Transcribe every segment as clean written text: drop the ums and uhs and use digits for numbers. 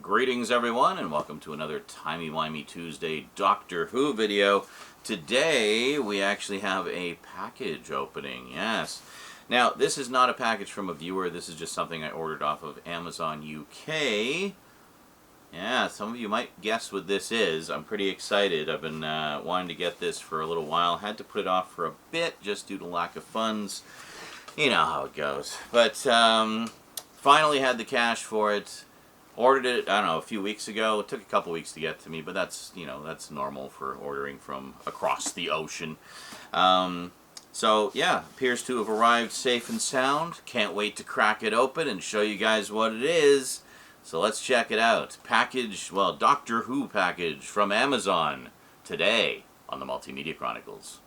Greetings everyone, and welcome to another Timey Wimey Tuesday Doctor Who video. Today we actually have a package opening, yes. Now this is not a package from a viewer, this is just something I ordered off of Amazon UK. Yeah, some of you might guess what this is. I'm pretty excited. I've been wanting to get this for a little while. Had to put it off for a bit just due to lack of funds. You know how it goes. But finally had the cash for it. Ordered it, I don't know, a few weeks ago. It took a couple weeks to get to me, but that's, you know, that's normal for ordering from across the ocean. So, yeah, appears to have arrived safe and sound. Can't wait to crack it open and show you guys what it is. So let's check it out. Package, well, Doctor Who package from Amazon today on the Multimedia Chronicles.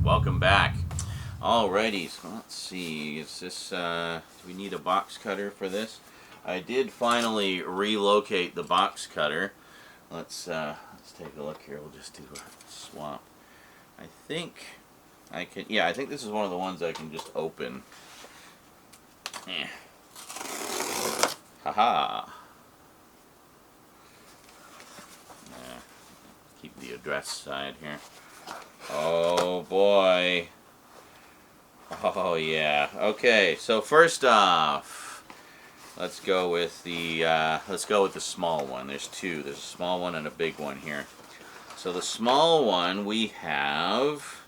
Welcome back. Alrighty, so let's see, is this, do we need a box cutter for this? I did finally relocate the box cutter. Let's take a look here, we'll just do a swap. I think I can, yeah, I think this is one of the ones I can just open. Haha. Keep the address side here. Oh boy. Oh yeah. Okay, so first off, let's go with the small one. There's two. There's a small one and a big one here. So the small one we have,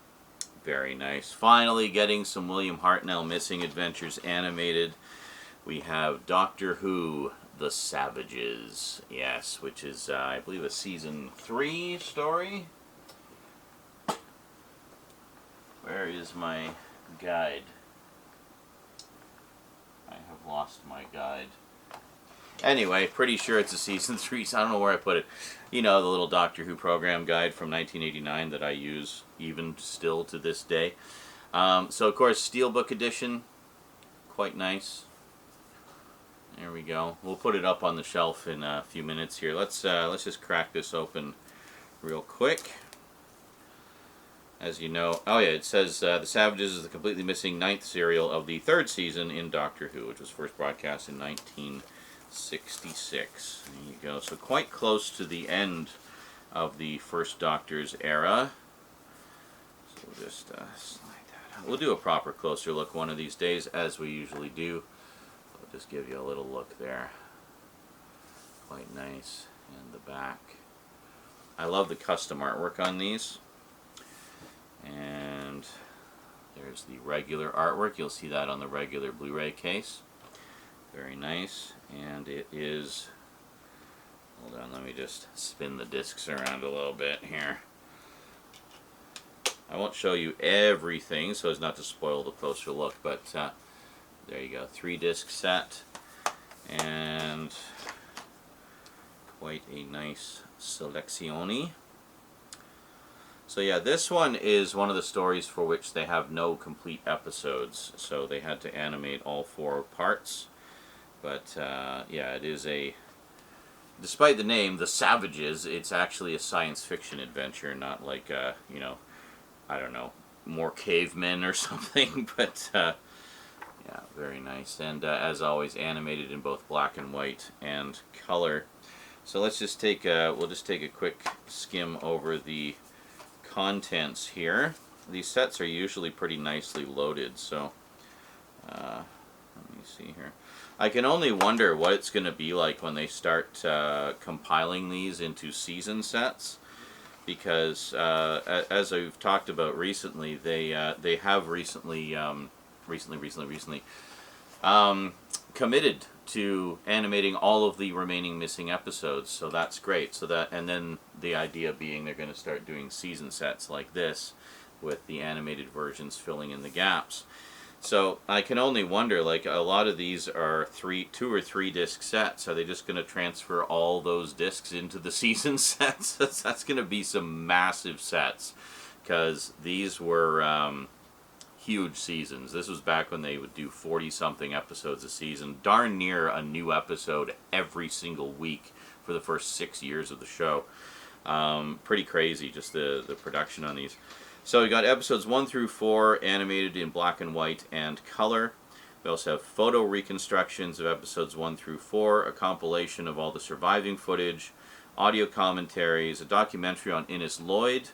very nice. Finally getting some William Hartnell Missing Adventures animated. We have Doctor Who, The Savages. Yes, which is I believe a season 3 story. Where is my guide? I have lost my guide. Anyway, pretty sure it's a season 3, so I don't know where I put it. You know, the little Doctor Who program guide from 1989 that I use even still to this day. So of course, steelbook edition, quite nice. There we go. We'll put it up on the shelf in a few minutes here. Let's just crack this open real quick. As you know, oh yeah, it says The Savages is the completely missing 9th serial of the 3rd season in Doctor Who, which was first broadcast in 1966. There you go. So quite close to the end of the first Doctor's era. So we'll just slide that out. We'll do a proper closer look one of these days, as we usually do. I'll just give you a little look there. Quite nice. And the back. I love the custom artwork on these. And there's the regular artwork. You'll see that on the regular Blu-ray case. Very nice. And it is, hold on, let me just spin the discs around a little bit here. I won't show you everything so as not to spoil the closer look, but there you go, 3-disc set. And quite a nice selezione. So yeah, this one is one of the stories for which they have no complete episodes, so they had to animate all 4 parts. But yeah, it is a, despite the name, The Savages, it's actually a science fiction adventure, not like, you know, I don't know, more cavemen or something, but yeah, very nice. And as always, animated in both black and white and color. So let's just take a, we'll just take a quick skim over the contents here. These sets are usually pretty nicely loaded, so let me see here. I can only wonder what it's going to be like when they start compiling these into season sets, because as I've talked about recently, they have recently committed to animating all of the remaining missing episodes, so that's great. So that, and then the idea being they're going to start doing season sets like this with the animated versions filling in the gaps. So I can only wonder, like, a lot of these are 2 or 3 disc sets. Are they just going to transfer all those discs into the season sets? That's going to be some massive sets, because these were huge seasons. This was back when they would do 40-something episodes a season, darn near a new episode every single week for the first 6 years of the show. Pretty crazy, just the production on these. So we got episodes 1 through 4 animated in black and white and color. We also have photo reconstructions of episodes 1 through 4, a compilation of all the surviving footage, audio commentaries, a documentary on Innes Lloyd,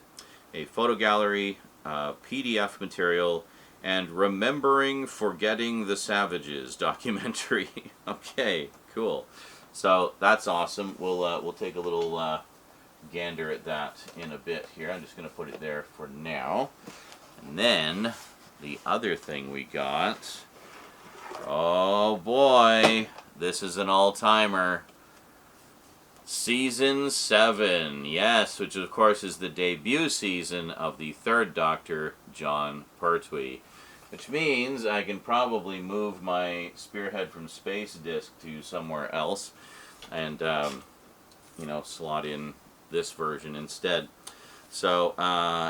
a photo gallery, PDF material, and Remembering Forgetting the Savages documentary. Okay, cool. So that's awesome. We'll take a little gander at that in a bit here. I'm just going to put it there for now. And then the other thing we got, oh boy, this is an all-timer. Season 7, yes, which of course is the debut season of the third Doctor, Jon Pertwee. Which means I can probably move my Spearhead from Space disc to somewhere else and, you know, slot in this version instead. So,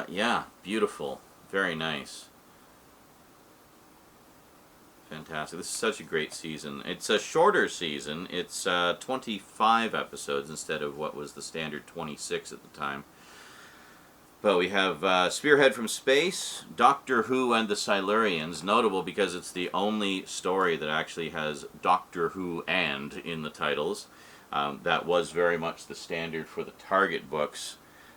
yeah, beautiful. Very nice. Fantastic. This is such a great season. It's a shorter season. It's 25 episodes instead of what was the standard 26 at the time. But we have Spearhead from Space, Doctor Who and the Silurians, notable because it's the only story that actually has Doctor Who and in the titles. That was very much the standard for the Target books,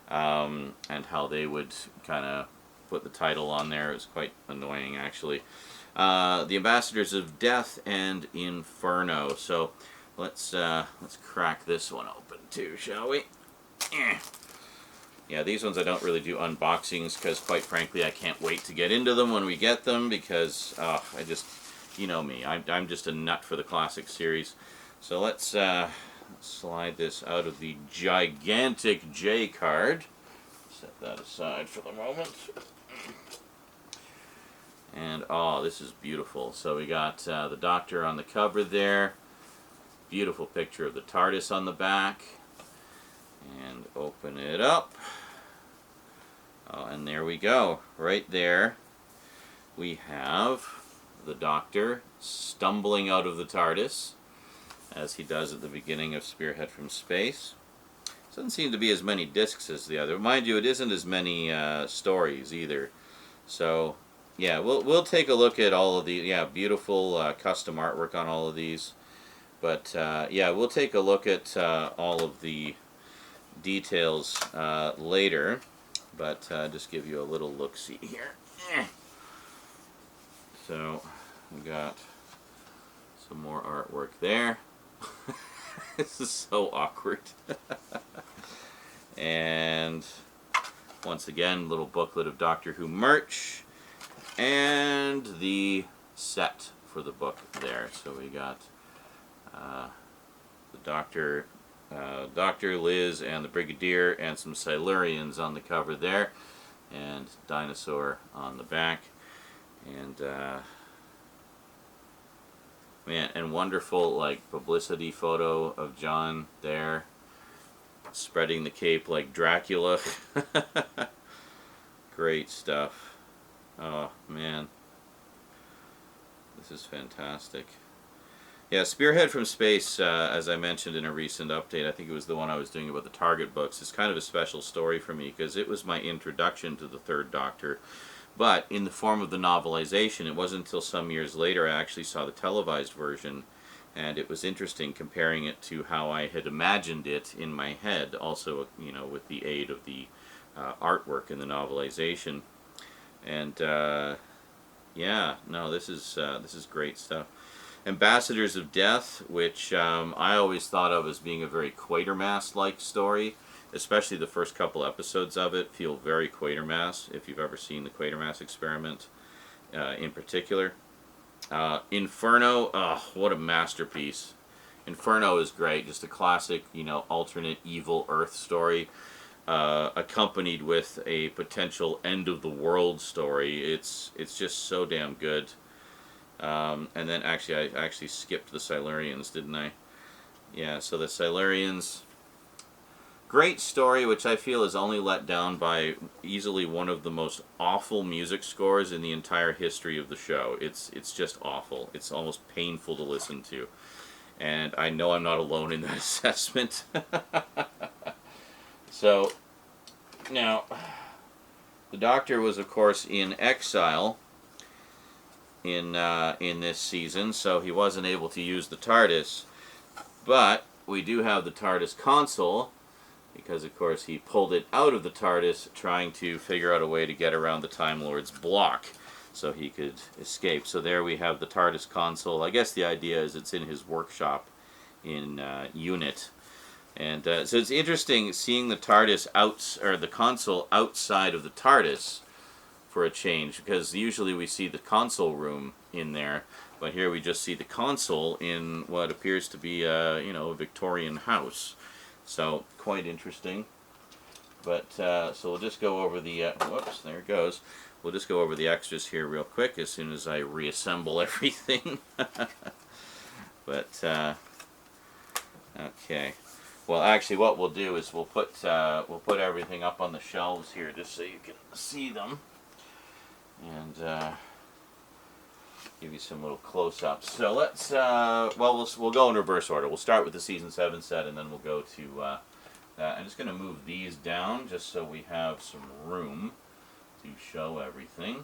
and how they would kind of put the title on there. It was quite annoying, actually. The Ambassadors of Death and Inferno. So let's crack this one open too, shall we? Yeah, these ones I don't really do unboxings because, quite frankly, I can't wait to get into them when we get them because I just, you know me, I'm just a nut for the classic series. So let's slide this out of the gigantic J card. Set that aside for the moment. And, oh, this is beautiful. So we got the Doctor on the cover there. Beautiful picture of the TARDIS on the back. And open it up. Oh, and there we go. Right there we have the Doctor stumbling out of the TARDIS, as he does at the beginning of Spearhead from Space. Doesn't seem to be as many discs as the other. Mind you, it isn't as many stories either. So, yeah, we'll take a look at all of the, yeah, beautiful custom artwork on all of these. But, yeah, we'll take a look at all of the details later, but just give you a little look-see here. So we got some more artwork there. This is so awkward. And once again, little booklet of Doctor Who merch and the set for the book there. So we got the Doctor, Liz, and the Brigadier, and some Silurians on the cover there, and Dinosaur on the back, and man, and wonderful like publicity photo of John there, spreading the cape like Dracula. Great stuff. Oh man, this is fantastic. Yeah, Spearhead from Space, as I mentioned in a recent update, I think it was the one I was doing about the Target books, is kind of a special story for me because it was my introduction to the Third Doctor, but in the form of the novelization. It wasn't until some years later I actually saw the televised version, and it was interesting comparing it to how I had imagined it in my head, also, you know, with the aid of the artwork in the novelization. And yeah, no, this is great stuff. Ambassadors of Death, which I always thought of as being a very quatermass-like story, especially the first couple episodes of it feel very quatermass, if you've ever seen the quatermass experiment in particular. Inferno, oh, what a masterpiece. Inferno is great, just a classic, you know, alternate evil Earth story, accompanied with a potential end-of-the-world story. It's just so damn good. And then actually, I actually skipped the Silurians, didn't I? Yeah, so the Silurians, great story, which I feel is only let down by easily one of the most awful music scores in the entire history of the show. It's just awful. It's almost painful to listen to. And I know I'm not alone in that assessment. So, now, the Doctor was, of course, in exile in this season, so he wasn't able to use the TARDIS. But we do have the TARDIS console, because, of course, he pulled it out of the TARDIS trying to figure out a way to get around the Time Lord's block so he could escape. So there we have the TARDIS console. I guess the idea is it's in his workshop in Unit. And so it's interesting seeing the TARDIS or the console outside of the TARDIS for a change, because usually we see the console room in there, but here we just see the console in what appears to be a Victorian house. So quite interesting. But so we'll just go over the whoops, there it goes. We'll just go over the extras here real quick as soon as I reassemble everything. But okay. Well, actually, what we'll do is we'll put everything up on the shelves here just so you can see them, and give you some little close-ups. So let's we'll go in reverse order. We'll start with the season 7 set, and then we'll go to that. I'm just going to move these down just so we have some room to show everything.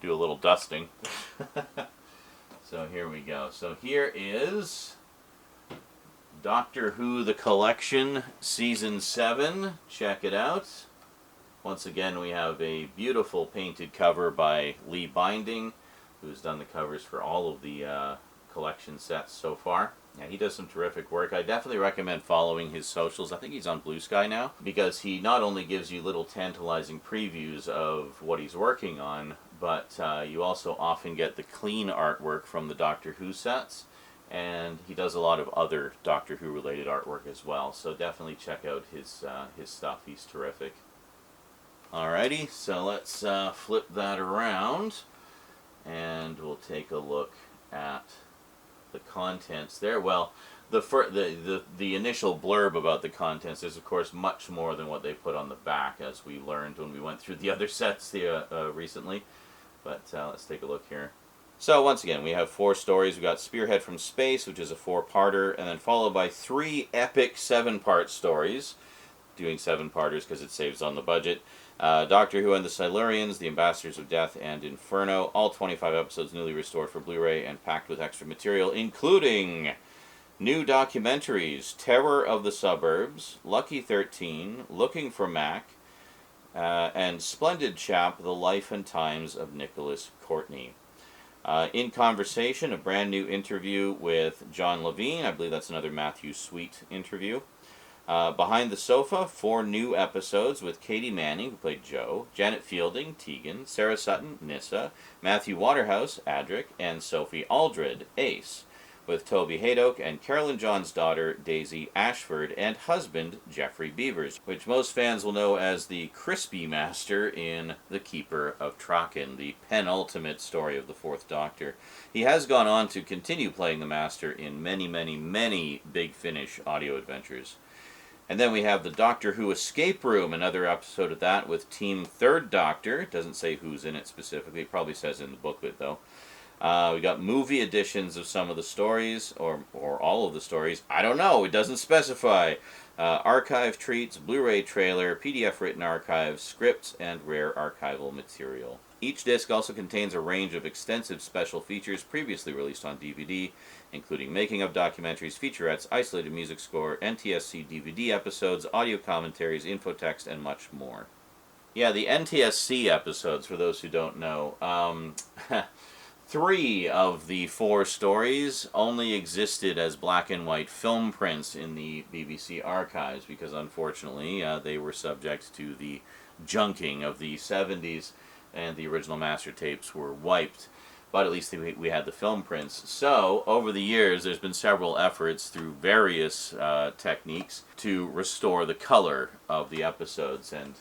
Do a little dusting. So here we go. So here is Doctor Who The Collection, Season 7. Check it out. Once again, we have a beautiful painted cover by Lee Binding, who's done the covers for all of the collection sets so far. Yeah, he does some terrific work. I definitely recommend following his socials. I think he's on Blue Sky now, because he not only gives you little tantalizing previews of what he's working on, but you also often get the clean artwork from the Doctor Who sets, and he does a lot of other Doctor Who related artwork as well. So definitely check out his stuff. He's terrific. Alrighty, so let's flip that around, and we'll take a look at the contents there. Well, the initial blurb about the contents is, of course, much more than what they put on the back, as we learned when we went through the other sets recently. But let's take a look here. So once again, we have 4 stories. We've got Spearhead from Space, which is a 4-parter, and then followed by 3 epic 7-part stories, doing 7-parters because it saves on the budget. Doctor Who and the Silurians, The Ambassadors of Death, and Inferno, all 25 episodes newly restored for Blu-ray and packed with extra material, including new documentaries, Terror of the Suburbs, Lucky 13, Looking for Mac, and Splendid Chap, The Life and Times of Nicholas Courtney. In Conversation, a brand new interview with John Levine. I believe that's another Matthew Sweet interview. Behind the Sofa, 4 new episodes with Katie Manning, who played Jo, Janet Fielding, Tegan, Sarah Sutton, Nyssa, Matthew Waterhouse, Adric, and Sophie Aldred, Ace, with Toby Haydock and Carolyn John's daughter, Daisy Ashford, and husband, Geoffrey Beavers, which most fans will know as the Crispy Master in The Keeper of Traken, the penultimate story of the 4th Doctor. He has gone on to continue playing the Master in many, many, many Big Finish audio adventures. And then we have the Doctor Who Escape Room, another episode of that with Team 3rd Doctor. It doesn't say who's in it specifically. It probably says in the booklet, though. We got movie editions of some of the stories, or all of the stories. I don't know. It doesn't specify. Archive treats, Blu-ray trailer, PDF written archives, scripts, and rare archival material. Each disc also contains a range of extensive special features previously released on DVD, including making-of documentaries, featurettes, isolated music score, NTSC DVD episodes, audio commentaries, infotext, and much more. Yeah, the NTSC episodes, for those who don't know, 3 of the 4 stories only existed as black and white film prints in the BBC archives, because unfortunately they were subject to the junking of the 70s, and the original master tapes were wiped. But at least we had the film prints. So, over the years, there's been several efforts through various techniques to restore the color of the episodes and,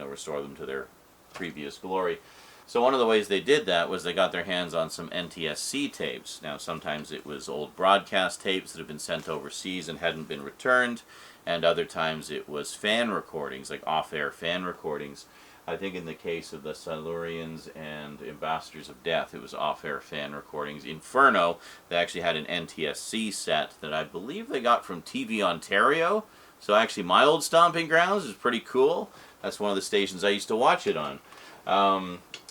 restore them to their previous glory. So one of the ways they did that was they got their hands on some NTSC tapes. Now, sometimes it was old broadcast tapes that had been sent overseas and hadn't been returned, and other times it was fan recordings, like off-air fan recordings. I think in the case of the Silurians and Ambassadors of Death, it was off-air fan recordings. Inferno, they actually had an NTSC set that I believe they got from TV Ontario. So actually my old stomping grounds is pretty cool. That's one of the stations I used to watch it on.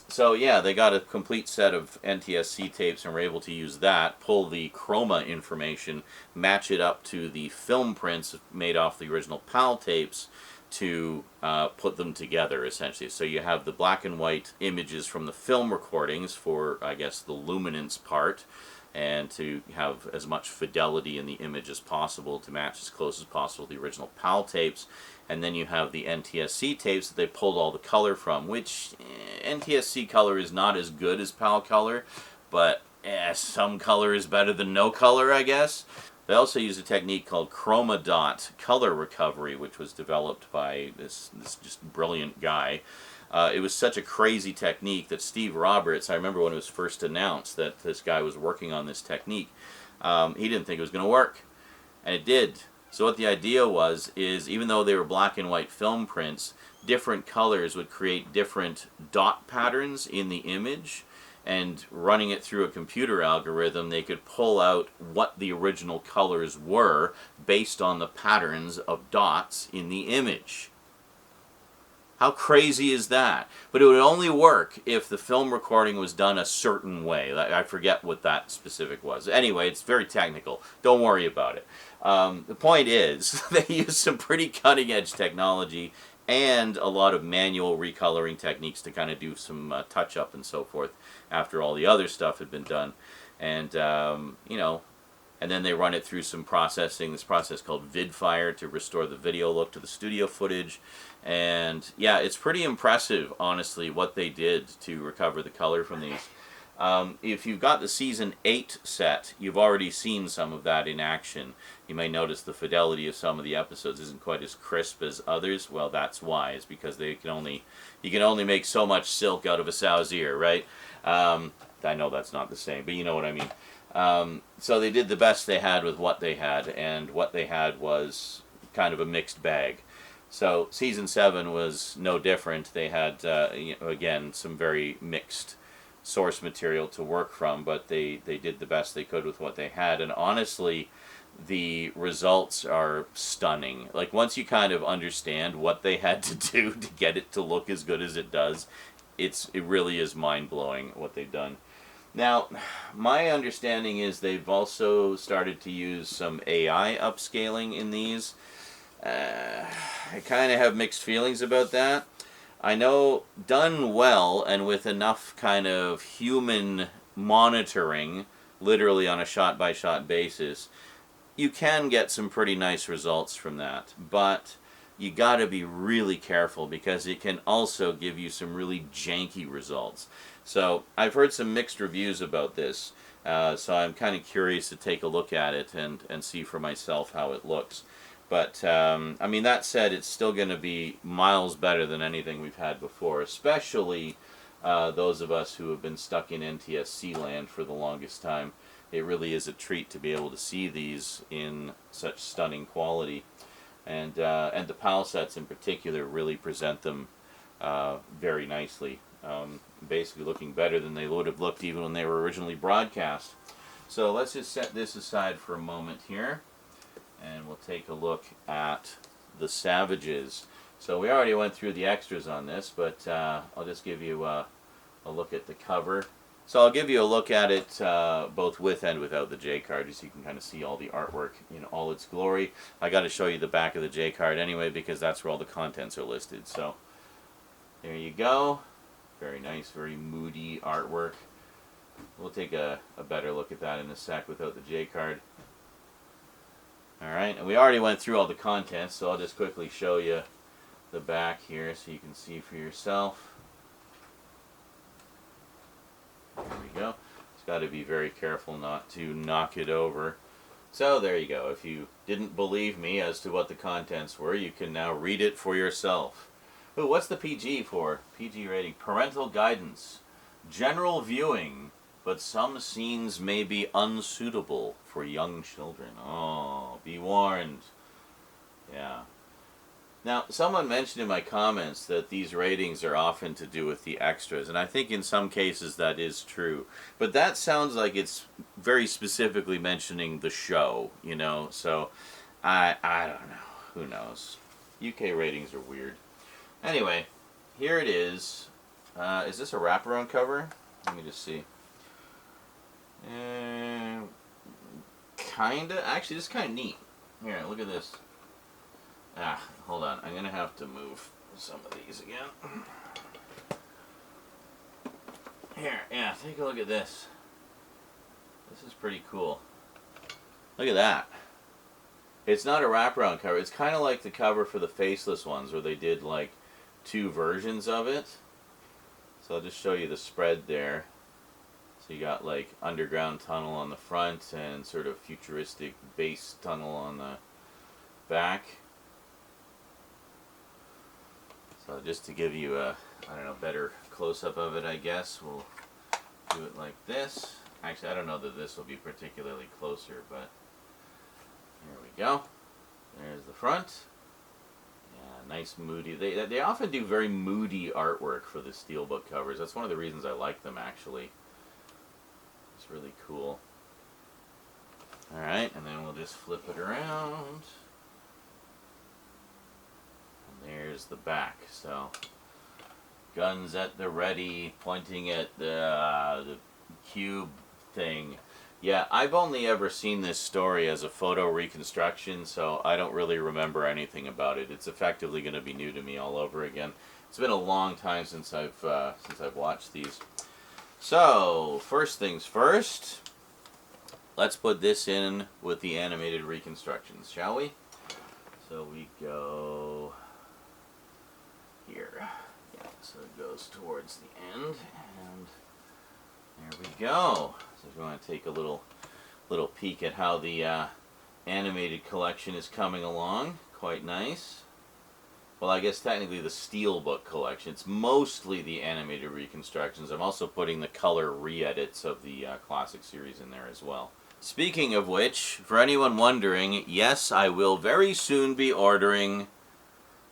So yeah, they got a complete set of NTSC tapes and were able to use that, pull the chroma information, match it up to the film prints made off the original PAL tapes to put them together, essentially. So you have the black and white images from the film recordings for, I guess, the luminance part, and to have as much fidelity in the image as possible to match as close as possible to the original PAL tapes. And then you have the NTSC tapes that they pulled all the color from, which NTSC color is not as good as PAL color, but some color is better than no color, I guess. They also use a technique called chroma dot color recovery, which was developed by this just brilliant guy. It was such a crazy technique that Steve Roberts, I remember when it was first announced that this guy was working on this technique, he didn't think it was going to work, and it did. So what the idea was is, even though they were black and white film prints, different colors would create different dot patterns in the image, and running it through a computer algorithm, they could pull out what the original colors were based on the patterns of dots in the image. How crazy is that? But it would only work if the film recording was done a certain way. I forget what that specific was. Anyway, it's very technical. Don't worry about it. The point is, they use some pretty cutting-edge technology and a lot of manual recoloring techniques to kind of do some touch-up and so forth after all the other stuff had been done. And, you know, and then they run it through some processing, this process called vidfire, to restore the video look to the studio footage. And yeah, it's pretty impressive, honestly, what they did to recover the color from these. If you've got the Season 8 set, you've already seen some of that in action. You may notice the fidelity of some of the episodes isn't quite as crisp as others. Well, that's why. It's because you can only make so much silk out of a sow's ear, right? I know that's not the same, but you know what I mean. So they did the best they had with what they had, and what they had was kind of a mixed bag. So Season 7 was no different. They had, again, some very mixed source material to work from, but they did the best they could with what they had. And honestly, the results are stunning. Like, once you kind of understand what they had to do to get it to look as good as it does, it really is mind-blowing what they've done. Now, my understanding is they've also started to use some AI upscaling in these. I kind of have mixed feelings about that. I know, done well and with enough kind of human monitoring, literally on a shot-by-shot basis, you can get some pretty nice results from that. But you got to be really careful, because it can also give you some really janky results. So I've heard some mixed reviews about this, so I'm kind of curious to take a look at it and see for myself how it looks. But, I mean, that said, it's still going to be miles better than anything we've had before, especially those of us who have been stuck in NTSC land for the longest time. It really is a treat to be able to see these in such stunning quality. And the PAL sets in particular really present them very nicely, basically looking better than they would have looked even when they were originally broadcast. So let's just set this aside for a moment here, and we'll take a look at the Savages. So we already went through the extras on this, but I'll just give you a look at the cover. So I'll give you a look at it both with and without the J-card, just so you can kind of see all the artwork in all its glory. I got to show you the back of the J-card anyway, because that's where all the contents are listed. So there you go. Very nice, very moody artwork. We'll take a better look at that in a sec without the J-card. Alright, and we already went through all the contents, so I'll just quickly show you the back here so you can see for yourself. There we go. Just got to be very careful not to knock it over. So there you go. If you didn't believe me as to what the contents were, you can now read it for yourself. Ooh, what's the PG for? PG rating. Parental guidance. General viewing, but some scenes may be unsuitable for young children. Oh, be warned. Yeah. Now, someone mentioned in my comments that these ratings are often to do with the extras, and I think in some cases that is true. But that sounds like it's very specifically mentioning the show, you know, so I don't know. Who knows? UK ratings are weird. Anyway, here it is. Is this a wraparound cover? Let me just see. Kinda. Actually, this is kind of neat. Here, look at this. Hold on. I'm going to have to move some of these again. Here, yeah, take a look at this. This is pretty cool. Look at that. It's not a wraparound cover. It's kind of like the cover for the Faceless ones where they did like 2 versions of it. So I'll just show you the spread there. So you got like underground tunnel on the front and sort of futuristic base tunnel on the back. So just to give you a, I don't know, better close-up of it, I guess, we'll do it like this. Actually, I don't know that this will be particularly closer, but here we go. There's the front. Yeah, nice moody. They often do very moody artwork for the steelbook covers. That's one of the reasons I like them, actually. It's really cool. Alright, and then we'll just flip it around. And there's the back. So, guns at the ready, pointing at the cube thing. Yeah, I've only ever seen this story as a photo reconstruction, so I don't really remember anything about it. It's effectively going to be new to me all over again. It's been a long time since I've watched these. So, first things first, let's put this in with the animated reconstructions, shall we? So we go here. Yeah, so it goes towards the end, and there we go. So if you want to take a little peek at how the animated collection is coming along, quite nice. Well, I guess technically the steelbook collection. It's mostly the animated reconstructions. I'm also putting the color re-edits of the classic series in there as well. Speaking of which, for anyone wondering, yes, I will very soon be ordering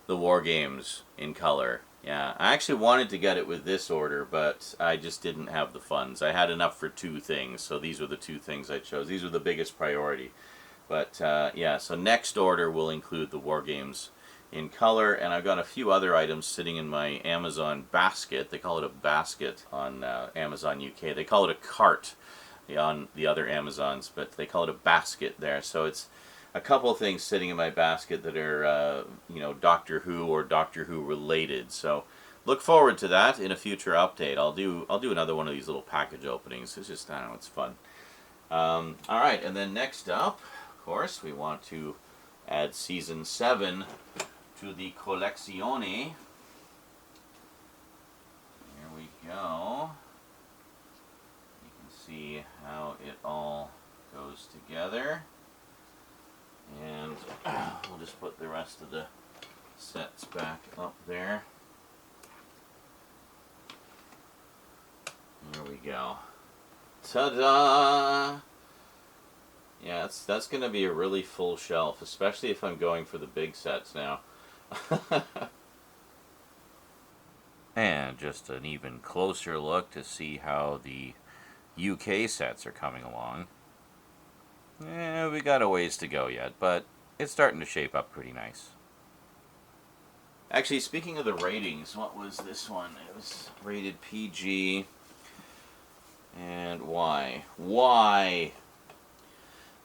the War Games in color. Yeah, I actually wanted to get it with this order, but I just didn't have the funds. I had enough for 2 things, so these were the 2 things I chose. These were the biggest priority. But yeah, so next order will include the War Games in color, and I've got a few other items sitting in my Amazon basket. They call it a basket on Amazon UK. They call it a cart on the other Amazons, but they call it a basket there. So it's a couple of things sitting in my basket that are, you know, Doctor Who or Doctor Who related. So look forward to that in a future update. I'll do another one of these little package openings. It's just, I don't know, it's fun. All right, and then next up, of course, we want to add Season 7 to the collezione. Here we go. You can see how it all goes together. And we'll just put the rest of the sets back up there. There we go. Ta-da! Yeah, that's going to be a really full shelf, especially if I'm going for the big sets now. And just an even closer look to see how the UK sets are coming along. We got a ways to go yet, but it's starting to shape up pretty nice. Actually, speaking of the ratings, what was this one? It was rated PG. And why? Why?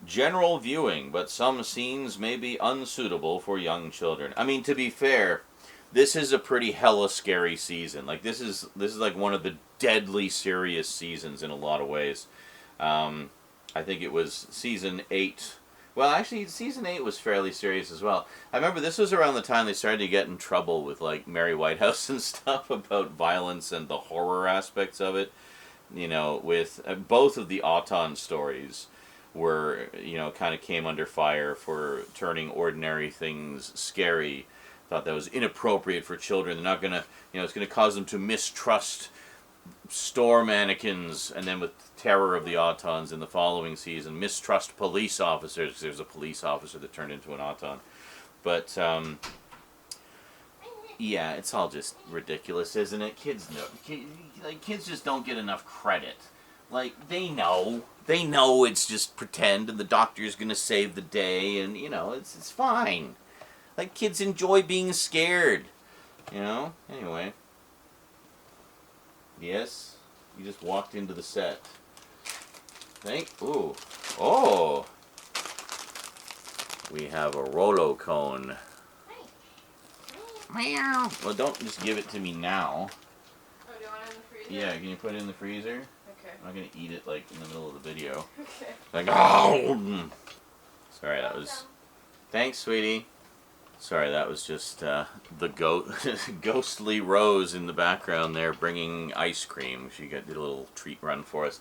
General viewing, but some scenes may be unsuitable for young children. I mean, to be fair, this is a pretty hella scary season. Like this is like one of the deadly serious seasons in a lot of ways. I think it was season 8. Well, actually, season 8 was fairly serious as well. I remember this was around the time they started to get in trouble with like Mary Whitehouse and stuff about violence and the horror aspects of it. You know, with both of the Auton stories were, you know, kind of came under fire for turning ordinary things scary. Thought that was inappropriate for children. They're not going to, you know, it's going to cause them to mistrust store mannequins, and then with Terror of the Autons in the following season, mistrust police officers. There's a police officer that turned into an Auton. But, Yeah, it's all just ridiculous, isn't it? Kids know. Kids just don't get enough credit. Like, they know. They know it's just pretend and the doctor's gonna save the day and, you know, it's fine. Like, kids enjoy being scared. You know? Anyway. Yes? You just walked into the set. Ooh. Oh! We have a Rolo cone. Meow. Well, don't just give it to me now. Oh, do you want it in the freezer? Yeah, can you put it in the freezer? Okay. I'm not gonna eat it like in the middle of the video. Okay. Like, oh! Sorry, that was. Thanks, sweetie. Sorry, that was just the ghostly Rose in the background there bringing ice cream. She did a little treat run for us.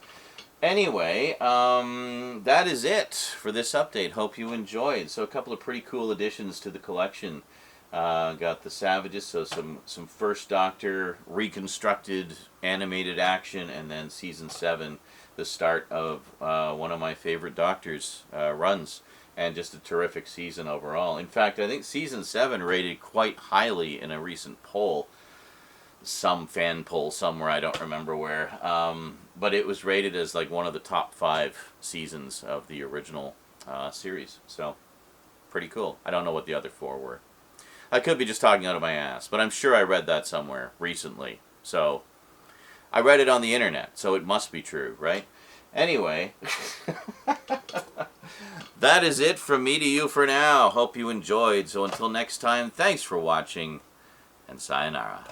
Anyway, that is it for this update. Hope you enjoyed. So a couple of pretty cool additions to the collection. Got the Savages, so some First Doctor reconstructed animated action, and then Season 7, the start of one of my favorite Doctor's runs, and just a terrific season overall. In fact, I think Season 7 rated quite highly in a recent poll. Some fan poll somewhere, I don't remember where, but it was rated as like one of the top 5 seasons of the original series, so pretty cool. I don't know what the other 4 were. I could be just talking out of my ass, but I'm sure I read that somewhere recently. So, I read it on the internet, so it must be true, right? Anyway, that is it from me to you for now. Hope you enjoyed. So until next time, thanks for watching, and sayonara.